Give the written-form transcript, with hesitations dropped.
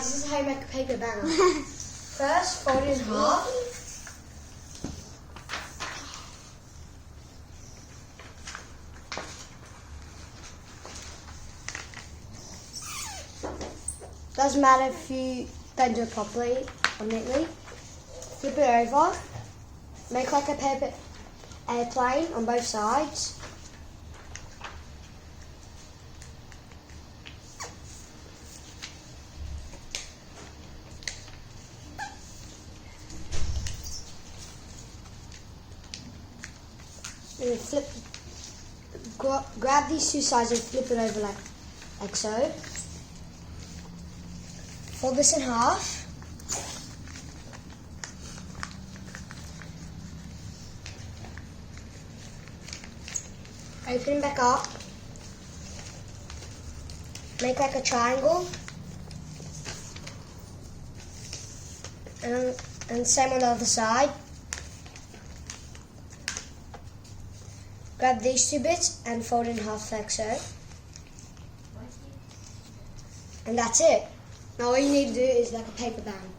Guys, this is how you make a paper banner. First, fold it in half. Doesn't matter if you don't do it properly or neatly. Flip it over. Make like a paper airplane on both sides. And then flip, grab these two sides and flip it over like so. Fold this in half. Open it back up. Make like a triangle. And same on the other side. Grab these two bits and fold in half like so. And that's it. Now all you need to do is like a paper band.